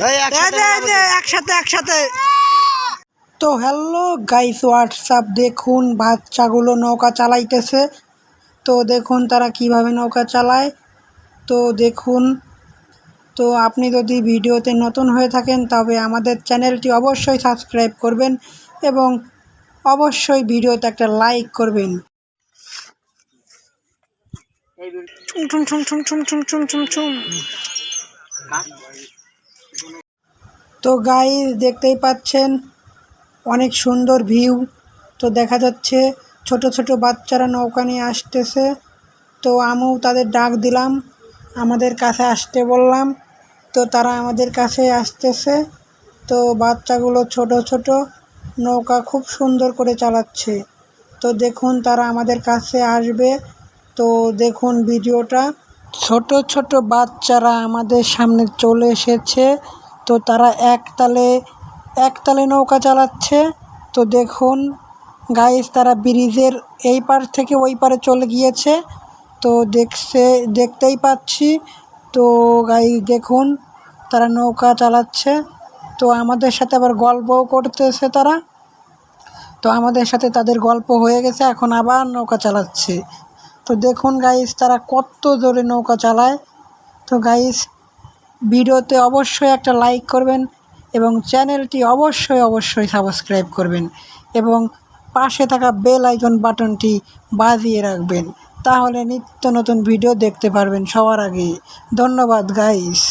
একসাথে একসাথে। তো হ্যালো গাইস, হোয়াটসঅ্যাপ, দেখুন বাচ্চাগুলো নৌকা চালাইতেছে। তো দেখুন তারা কিভাবে নৌকা চালায়। তো দেখুন, তো আপনি যদি ভিডিওতে নতুন হয়ে থাকেন তবে আমাদের চ্যানেলটি অবশ্যই সাবস্ক্রাইব করবেন এবং অবশ্যই ভিডিওতে একটা লাইক করবেন। চুম চুম চুম চুম চুম চুম চুম চুম। তো গাইস দেখতেই পাচ্ছেন অনেক সুন্দর ভিউ। তো দেখা যাচ্ছে ছোট ছোট বাচ্চারা নৌকা নিয়ে আসতেছে। তো আমিও তাদের ডাক দিলাম, আমাদের কাছে আসতে বললাম। তো তারা আমাদের কাছে আসতেছে। তো বাচ্চাগুলো ছোট ছোট নৌকা খুব সুন্দর করে চালাচ্ছে। তো দেখুন তারা আমাদের কাছে আসবে। তো দেখুন ভিডিওটা, ছোট ছোট বাচ্চারা আমাদের সামনে চলে এসেছে। তো তারা একতালে নৌকা চালাচ্ছে। তো দেখুন গাইস, তারা ব্রিজের এই পার থেকে ওই পারে চলে গিয়েছে। তো দেখতেই পাচ্ছি। তো গাইস দেখুন তারা নৌকা চালাচ্ছে। তো আমাদের সাথে আবার গল্পও করতেছে তারা। তো আমাদের সাথে তাদের গল্প হয়ে গেছে, এখন আবার নৌকা চালাচ্ছে। তো দেখুন গাইস তারা কত জোরে নৌকা চালায়। তো গাইস ভিডিওতে অবশ্যই একটা লাইক করবেন এবং চ্যানেলটি অবশ্যই সাবস্ক্রাইব করবেন এবং পাশে থাকা বেল আইকন বাটনটি বাজিয়ে রাখবেন, তাহলে নিত্য নতুন ভিডিও দেখতে পারবেন সবার আগে। ধন্যবাদ গাইস।